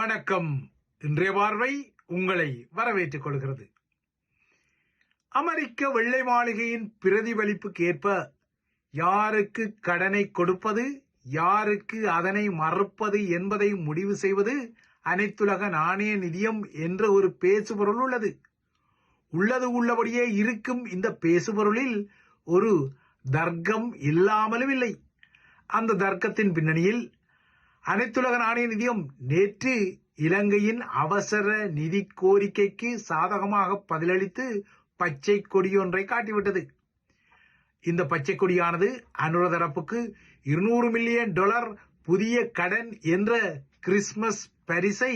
வணக்கம். இன்றைய பார்வை உங்களை வரவேற்றுக் கொள்கிறது. அமெரிக்க வெள்ளை மாளிகையின் பிரதிபலிப்புக்கு ஏற்ப யாருக்கு கடனை கொடுப்பது, யாருக்கு அதனை மறுப்பது என்பதை முடிவு செய்வது அனைத்துலக நாணய நிதியம் என்ற ஒரு பேசுபொருள் உள்ளது. உள்ளது உள்ளபடியே இருக்கும் இந்த பேசுபொருளில் ஒரு தர்க்கம் இல்லாமலும் இல்லை. அந்த தர்க்கத்தின் பின்னணியில் அனைத்துலக நாணய நிதியம் நேற்று இலங்கையின் அவசர நிதி கோரிக்கைக்கு சாதகமாக பதிலளித்து பச்சை கொடியொன்றை காட்டிவிட்டது. இந்த பச்சை கொடியானது அனுர தரப்புக்கு $200 மில்லியன் புதிய கடன் என்ற கிறிஸ்துமஸ் பரிசை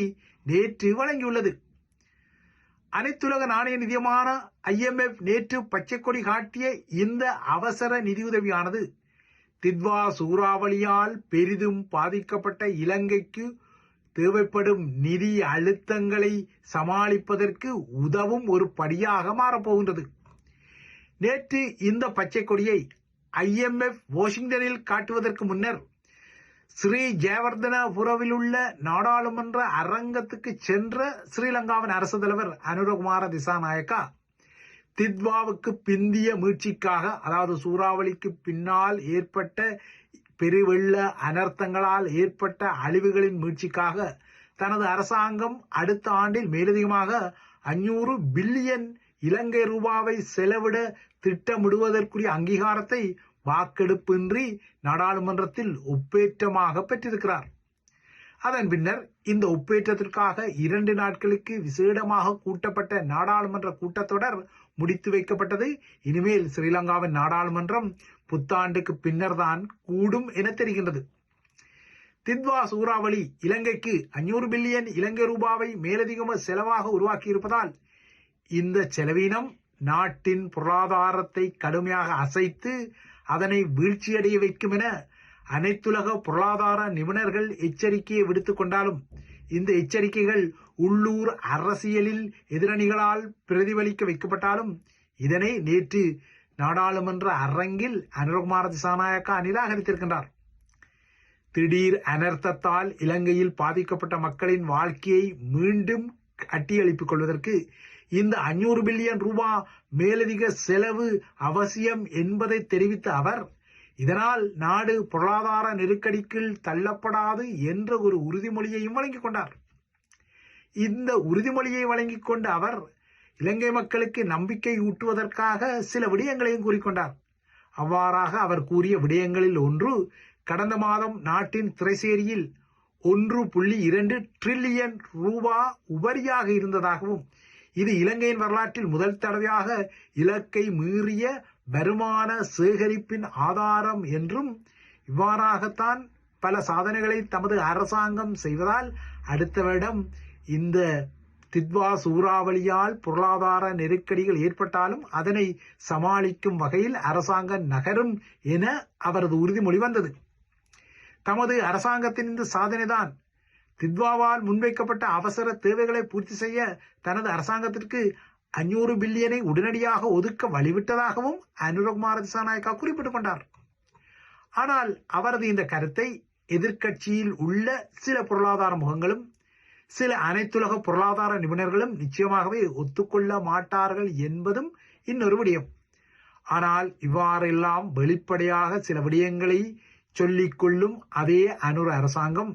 நேற்று வழங்கியுள்ளது. அனைத்துலக நாணய நிதியமான IMF நேற்று பச்சை கொடி காட்டிய இந்த அவசர நிதியுதவியானது தித்வா சூறாவளியால் பெரிதும் பாதிக்கப்பட்ட இலங்கைக்கு தேவைப்படும் நிதி அழுத்தங்களை சமாளிப்பதற்கு உதவும் ஒரு படியாக மாறப்போகின்றது. நேற்று இந்த பச்சை கொடியை IMF வாஷிங்டனில் காட்டுவதற்கு முன்னர் ஸ்ரீ ஜெயவர்தனபுரவில் உள்ள நாடாளுமன்ற அரங்கத்துக்கு சென்ற ஸ்ரீலங்காவின் அரசு தலைவர் அனுரகுமார திசாநாயக்கா தித்வாவுக்கு பிந்திய மீட்சிக்காக, அதாவது சூறாவளிக்கு பின்னால் ஏற்பட்ட பெருவெள்ள அனர்த்தங்களால் ஏற்பட்ட அழிவுகளின் மீட்சிக்காக தனது அரசாங்கம் அடுத்த ஆண்டில் மேலதிகமாக 500 பில்லியன் இலங்கை ரூபாவை செலவிட திட்டமிடுவதற்குரிய அங்கீகாரத்தை வாக்கெடுப்பின்றி நாடாளுமன்றத்தில் ஒப்பேற்றமாக பெற்றிருக்கிறார். அதன் பின்னர் இந்த ஒப்பேற்றத்திற்காக 2 நாட்களுக்கு விசேடமாக கூட்டப்பட்ட நாடாளுமன்ற கூட்டத்தொடர் முடித்து வைக்கப்பட்டது. இனிமேல் ஸ்ரீலங்காவின் நாடாளுமன்றம் புத்தாண்டுக்கு பின்னர் தான் கூடும் என தெரிகின்றது. தித்வா சூறாவளி இலங்கைக்கு 500 பில்லியன் இலங்கை ரூபாவை மேலதிகமாக செலவாக உருவாக்கி இருப்பதால் இந்த செலவீனம் நாட்டின் பொருளாதாரத்தை கடுமையாக அசைத்து அதனை வீழ்ச்சியடைய வைக்கும் என அனைத்துலக பொருளாதார நிபுணர்கள் எச்சரிக்கையை விடுத்துக் கொண்டாலும் இந்த எச்சரிக்கைகள் உள்ளூர் அரசியலில் எதிரணிகளால் பிரதிபலிக்க வைக்கப்பட்டாலும் இதனை நேற்று நாடாளுமன்ற அரங்கில் அனுரகுமார திசாநாயக்கா நிராகரித்திருக்கின்றார். திடீர் அனர்த்தத்தால் இலங்கையில் பாதிக்கப்பட்ட மக்களின் வாழ்க்கையை மீண்டும் கட்டியெழுப்பிக் கொள்வதற்கு இந்த 500 பில்லியன் ரூபாய் மேலதிக செலவு அவசியம் என்பதை தெரிவித்த அவர், இதனால் நாடு பொருளாதார நெருக்கடிக்குள் தள்ளப்படாது என்ற ஒரு உறுதிமொழியையும் வழங்கிக் கொண்டார். இந்த உறுதிமொழியை வழங்கிக் கொண்ட அவர் இலங்கை மக்களுக்கு நம்பிக்கை ஊட்டுவதற்காக சில விடயங்களையும் கூறிக்கொண்டார். அவ்வாறாக அவர் கூறிய விடயங்களில் ஒன்று, கடந்த மாதம் நாட்டின் திரைசேரியில் 1.2 டிரில்லியன் ரூபாய் உபரியாக இருந்ததாகவும் இது இலங்கையின் வரலாற்றில் முதல் தடவையாக இலக்கை மீறிய வருமான சேகரிப்பின் ஆதாரம் என்றும், இவ்வாறாகத்தான் பல சாதனைகளை தமது அரசாங்கம் செய்வதால் அடுத்த வருடம் இந்த தித்வா சூறாவளியால் பொருளாதார நெருக்கடிகள் ஏற்பட்டாலும் அதனை சமாளிக்கும் வகையில் அரசாங்கம் நகரும் என அவரது உறுதிமொழி வந்தது. தமது அரசாங்கத்தின் இந்த சாதனைதான் தித்வாவால் முன்வைக்கப்பட்ட அவசர தேவைகளை பூர்த்தி செய்ய தனது அரசாங்கத்திற்கு 500 பில்லியனை உடனடியாக ஒதுக்க வழிவிட்டதாகவும் அனுரகுமார திசாநாயக்கா குறிப்பிட்டுக் கொண்டார். ஆனால் அவரது இந்த கருத்தை எதிர்க்கட்சியில் உள்ள சில பொருளாதார முகங்களும் சில அனைத்துலக பொருளாதார நிபுணர்களும் நிச்சயமாகவே ஒத்துக்கொள்ள மாட்டார்கள் என்பதும் இன்னொரு விடயம். ஆனால் இவ்வாறெல்லாம் வெளிப்படையாக சில விடயங்களை சொல்லிக் கொள்ளும் அதே அனுர அரசாங்கம்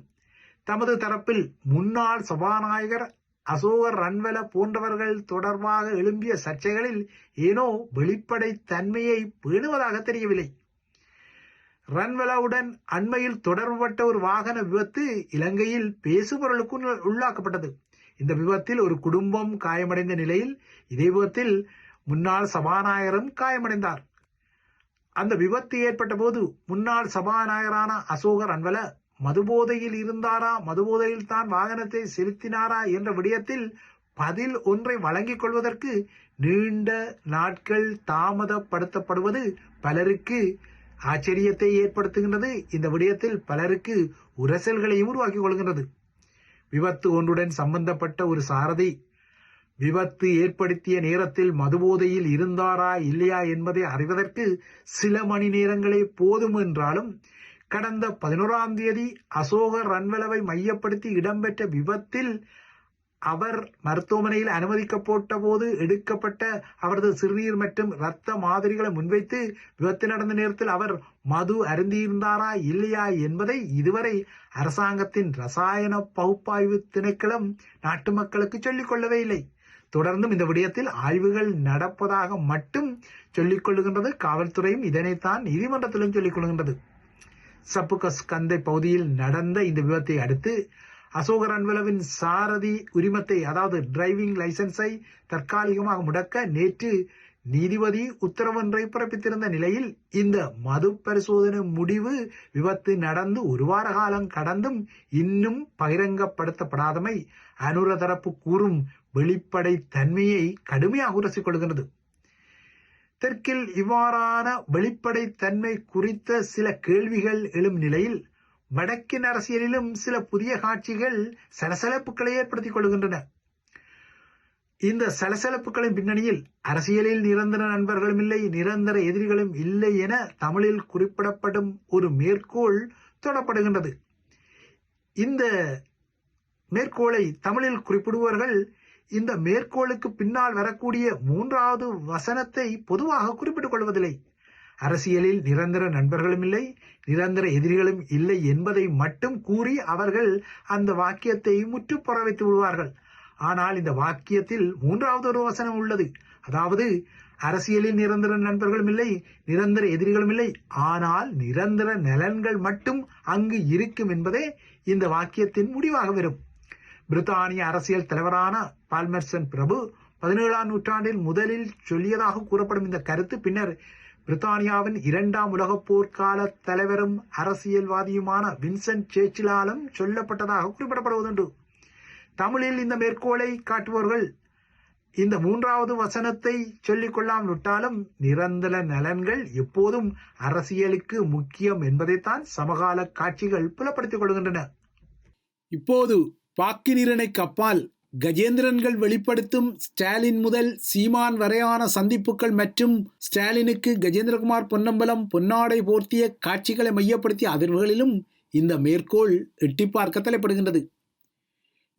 தமது தரப்பில் முன்னாள் சபாநாயகர் அசோக ரன்வல போன்றவர்கள் தொடர்பாக எழும்பிய சர்ச்சைகளில் ஏனோ வெளிப்படை தன்மையை பேணுவதாக தெரியவில்லை. ரன்வலாவுடன் அண்மையில் தொடர்புபட்ட ஒரு வாகன விபத்து இலங்கையில் பேசுபொருளுக்கு உள்ளாக்கப்பட்டது. இந்த விபத்தில் ஒரு குடும்பம் காயமடைந்த நிலையில் இதே விபத்தில் முன்னாள் சபாநாயகரும் காயமடைந்தார். அந்த விபத்து ஏற்பட்ட போது முன்னாள் சபாநாயகரான அசோக ரன்வல மதுபோதையில் இருந்தாரா, மதுபோதையில் தான் வாகனத்தை செலுத்தினாரா என்ற விடயத்தில் பதில் ஒன்றை வழங்கிக் கொள்வதற்கு நீண்ட நாட்கள் தாமதப்படுத்தப்படுவது பலருக்கு ஆச்சரியத்தை ஏற்படுத்துகின்றது. இந்த விடயத்தில் பலருக்கு உரசல்களையும் உருவாக்கிக் கொள்கின்றது. விபத்து ஒன்றுடன் சம்பந்தப்பட்ட ஒரு சாரதி விபத்து ஏற்படுத்திய நேரத்தில் மதுபோதையில் இருந்தாரா இல்லையா என்பதை அறிவதற்கு சில மணி நேரங்களே போதும் என்றாலும் கடந்த 11ஆம் தேதி அசோக ரன்வலவை மையப்படுத்தி இடம்பெற்ற விபத்தில் அவர் மருத்துவமனையில் அனுமதிக்கப்பட்ட போது எடுக்கப்பட்ட அவரது சிறுநீர் மற்றும் இரத்த மாதிரிகளை முன்வைத்து விபத்து நடந்த நேரத்தில் அவர் மது அருந்தியிருந்தாரா இல்லையா என்பதை இதுவரை அரசாங்கத்தின் ரசாயன பகுப்பாய்வு திணைக்களம் நாட்டு மக்களுக்கு சொல்லிக் கொள்ளவே இல்லை. தொடர்ந்தும் இந்த விடயத்தில் ஆய்வுகள் நடப்பதாக மட்டும் சொல்லிக் கொள்ளுகின்றது. காவல்துறையும் இதனைத்தான் நீதிமன்றத்திலும் சொல்லிக் கொள்கின்றது. சப்புகஸ் கந்தை பகுதியில் நடந்த இந்த விபத்தை அடுத்து அசோக ரன்வலவின் சாரதி உரிமத்தை, அதாவது டிரைவிங் லைசன்ஸை தற்காலிகமாக முடக்க நேற்று நீதிபதி உத்தரவொன்றை பிறப்பித்திருந்த நிலையில் இந்த மது பரிசோதனை முடிவு விபத்து நடந்து ஒரு வார காலம் கடந்தும் இன்னும் பகிரங்கப்படுத்தப்படாதமை அனுர தரப்பு கூறும் வெளிப்படை தன்மையை கடுமையாக உரசிக் கொள்கிறது. தெற்கில் இவ்வாறான வெளிப்படை தன்மை குறித்த சில கேள்விகள் எழும் நிலையில் வடக்கின் அரசியலிலும் சில புதிய காட்சிகள் சலசலப்புகளை ஏற்படுத்திக் கொள்கின்றன. இந்த சலசலப்புகளின் பின்னணியில் அரசியலில் நிரந்தர நண்பர்களும் இல்லை, நிரந்தர எதிரிகளும் இல்லை என தமிழில் குறிப்பிடப்படும் ஒரு மேற்கோள் தொடப்படுகின்றது. இந்த மேற்கோளை தமிழில் குறிப்பிடுபவர்கள் இந்த மேற்கோளுக்கு பின்னால் வரக்கூடிய 3வது வசனத்தை பொதுவாக குறிப்பிட்டுக் கொள்வதில்லை. அரசியலில் நிரந்தர நண்பர்களும் இல்லை, நிரந்தர எதிரிகளும் இல்லை என்பதை மட்டும் கூறி அவர்கள் அந்த வாக்கியத்தை முற்றுப்புற வைத்து விடுவார்கள். ஆனால் இந்த வாக்கியத்தில் 3வது ஒரு வசனம் உள்ளது. அதாவது அரசியலில் நிரந்தர நண்பர்களும் இல்லை, நிரந்தர எதிரிகளும் இல்லை, ஆனால் நிரந்தர நலன்கள் மட்டும் அங்கு இருக்கும் என்பதே இந்த வாக்கியத்தின் முடிவாக வரும். பிரித்தானிய அரசியல் தலைவரான பால்மெர்சன் பிரபு 17ஆம் நூற்றாண்டில் முதலில் சொல்லியதாக கூறப்படும் இந்த கருத்து பின்னர் பிரித்தானியாவின் 2ஆம் உலகப் போர்க்கால தலைவரும் அரசியல்வாதியுமான வின்சென்ட் சேர்ச்சிலாலும் சொல்லப்பட்டதாக குறிப்பிடப்படுவதுண்டு. தமிழில் இந்த மேற்கோளை காட்டுபவர்கள் இந்த 3வது வசனத்தை சொல்லிக் கொள்ளாமல் விட்டாலும் நிரந்தர நலன்கள் எப்போதும் அரசியலுக்கு முக்கியம் என்பதைத்தான் சமகால காட்சிகள் புலப்படுத்திக் கொள்கின்றன. இப்போது பாக்கினிரணைக்கு அப்பால் கஜேந்திரன்கள் வெளிப்படுத்தும் ஸ்டாலின் முதல் சீமான் வரையான சந்திப்புகள் மற்றும் ஸ்டாலினுக்கு கஜேந்திரகுமார் பொன்னம்பலம் பொன்னாடை போர்த்திய காட்சிகளை மையப்படுத்திய அதிர்வுகளிலும் இந்த மேற்கோள் எட்டி பார்க்க தலைப்படுகின்றது.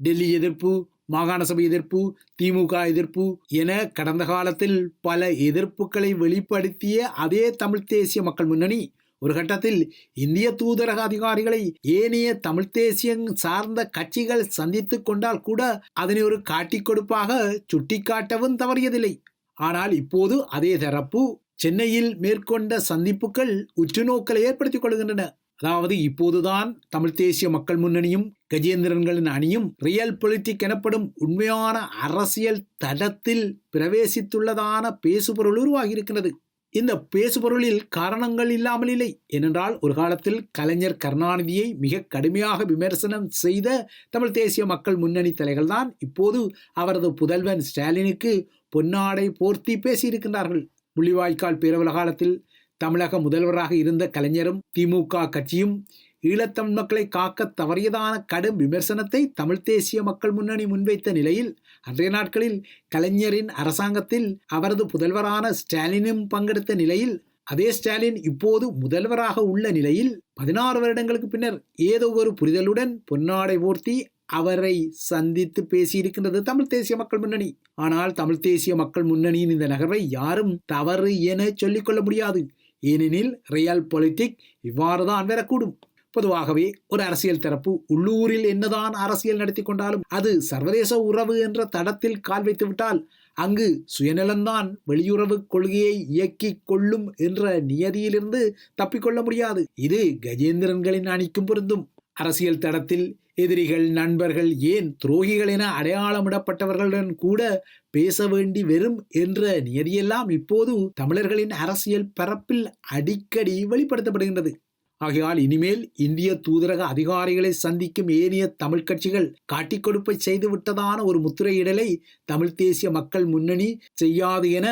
டெல்லி எதிர்ப்பு, மாகாண சபை எதிர்ப்பு, திமுக எதிர்ப்பு என கடந்த காலத்தில் பல எதிர்ப்புகளை வெளிப்படுத்திய அதே தமிழ் தேசிய மக்கள் முன்னணி ஒரு கட்டத்தில் இந்திய தூதரக அதிகாரிகளை ஏனைய தமிழ் தேசியம் சார்ந்த கட்சிகள் சந்தித்து கொண்டால் கூட அதனை ஒரு காட்டிக் கொடுப்பாக சுட்டிக்காட்டவும் தவறியதில்லை. ஆனால் இப்போது அதே தரப்பு சென்னையில் மேற்கொண்ட சந்திப்புகள் உற்றுநோக்கலை ஏற்படுத்திக் கொள்கின்றன. அதாவது இப்போதுதான் தமிழ் தேசிய மக்கள் முன்னணியும் கஜேந்திரன்களின் அணியும் ரியல் பொலிட்டிக் எனப்படும் உண்மையான அரசியல் தடத்தில் பிரவேசித்துள்ளதான பேசுபொருள் உருவாகியிருக்கிறது. இந்த பேசுபொருளில் காரணங்கள் இல்லாமல் இல்லை. ஏனென்றால் ஒரு காலத்தில் கலைஞர் கருணாநிதியை மிக கடுமையாக விமர்சனம் செய்த தமிழ் தேசிய மக்கள் முன்னணி தலைகள்தான் இப்போது அவரது புதல்வன் ஸ்டாலினுக்கு பொன்னாடை போர்த்தி பேசியிருக்கின்றார்கள். முள்ளிவாய்க்கால் பேரவல காலத்தில் தமிழக முதல்வராக இருந்த கலைஞரும் திமுக கட்சியும் ஈழத்தமிழ் மக்களை காக்க தவறியதான கடும் விமர்சனத்தை தமிழ் தேசிய மக்கள் முன்னணி முன்வைத்த நிலையில் அன்றைய நாட்களில் கலைஞரின் அரசாங்கத்தில் அவரது புதல்வரான ஸ்டாலினும் பங்கெடுத்த நிலையில் அதே ஸ்டாலின் இப்போது முதல்வராக உள்ள நிலையில் 16 வருடங்களுக்கு பின்னர் ஏதோ ஒரு புரிதலுடன் பொன்னாடை போர்த்தி அவரை சந்தித்து பேசியிருக்கின்றது தமிழ் தேசிய மக்கள் முன்னணி. ஆனால் தமிழ் தேசிய மக்கள் முன்னணியின் இந்த நகர்வை யாரும் தவறு என சொல்லிக்கொள்ள முடியாது. ஏனெனில் ரியல் பொலிட்டிக் இவ்வாறுதான் வரக்கூடும். பொதுவாகவே ஒரு அரசியல் தரப்பு உள்ளூரில் என்னதான் அரசியல் நடத்தி கொண்டாலும் அது சர்வதேச உறவு என்ற தடத்தில் கால் வைத்து விட்டால் அங்கு சுயநலம்தான் வெளியுறவு கொள்கையை இயக்கிக் கொள்ளும் என்ற நியதியிலிருந்து தப்பிக்கொள்ள முடியாது. இது கஜேந்திரன்களின் அணிக்கும் பொருந்தும். அரசியல் தடத்தில் எதிரிகள், நண்பர்கள், ஏன் துரோகிகள் என அடையாளமிடப்பட்டவர்களுடன் கூட பேச வேண்டி வரும் என்ற நியதியெல்லாம் இப்போது தமிழர்களின் அரசியல் பரப்பில் அடிக்கடி வெளிப்படுத்தப்படுகின்றது. ஆகையால் இனிமேல் இந்திய தூதரக அதிகாரிகளை சந்திக்கும் ஏனைய தமிழ் கட்சிகள் காட்டிக் கொடுப்பை செய்துவிட்டதான ஒரு முத்திரையிடலை தமிழ் தேசிய மக்கள் முன்னணி செய்யாது என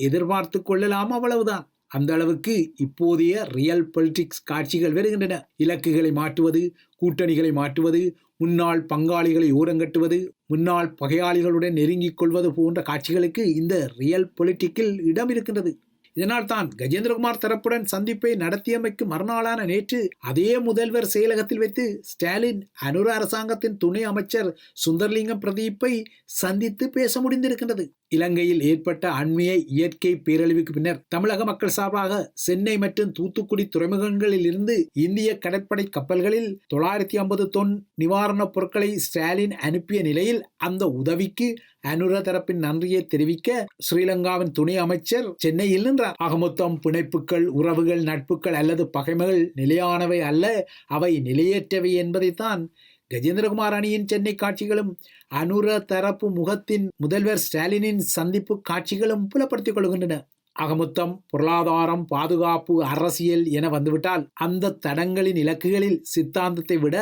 எதிர்பார்த்து கொள்ளலாம். அவ்வளவுதான். அந்த அளவுக்கு இப்போதைய ரியல் பொலிட்டிக்ஸ் காட்சிகள் வருகின்றன. இலக்குகளை மாற்றுவது, கூட்டணிகளை மாற்றுவது, முன்னாள் பங்காளிகளை ஓரங்கட்டுவது, முன்னாள் பகையாளிகளுடன் நெருங்கிக் கொள்வது போன்ற காட்சிகளுக்கு இந்த ரியல் பொலிட்டிக்கில் இடம் இருக்கின்றது. இதனால் தான் கஜேந்திரகுமார் தரப்புடன் சந்திப்பை நடத்தியமைக்கு மறுநாளான நேற்று அதே முதல்வர் செயலகத்தில் வைத்து ஸ்டாலின் அனுர அரசாங்கத்தின் துணை அமைச்சர் சுந்தர்லிங்கம் பிரதீப்பை சந்தித்து பேச முடிந்திருக்கின்றது. இலங்கையில் ஏற்பட்ட அண்மைய இயற்கை பேரழிவுக்கு பின்னர் தமிழக மக்கள் சார்பாக சென்னை மற்றும் தூத்துக்குடி துறைமுகங்களில் இருந்து இந்திய கடற்படை கப்பல்களில் 950 தொன் நிவாரணப் பொருட்களை ஸ்டாலின் அனுப்பிய நிலையில் அந்த உதவிக்கு அனுர தரப்பின் நன்றியை தெரிவிக்க ஸ்ரீலங்காவின் துணை அமைச்சர் சென்னையில் நின்றார். ஆகமொத்தம் பிணைப்புகள், உறவுகள், நட்புகள் அல்லது பகைமைகள் நிலையானவை அல்ல, அவை நிலையற்றவை என்பதைத்தான் கஜேந்திரகுமார் அணியின் சென்னை காட்சிகளும் அனுர தரப்பு முகத்தின் முதல்வர் ஸ்டாலினின் சந்திப்பு காட்சிகளும் புலப்படுத்திக் கொள்கின்றன. ஆகமொத்தம் பொருளாதாரம், பாதுகாப்பு, அரசியல் என வந்துவிட்டால் அந்த தடங்களின் இலக்குகளில் சித்தாந்தத்தை விட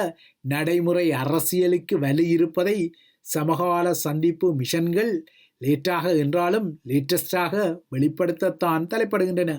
நடைமுறை அரசியலுக்கு வலு இருப்பதை சமகால சந்திப்பு மிஷன்கள் லேட்டாக என்றாலும் லேட்டஸ்டாக வெளிப்படுத்தத்தான் தலைப்படுகின்றன.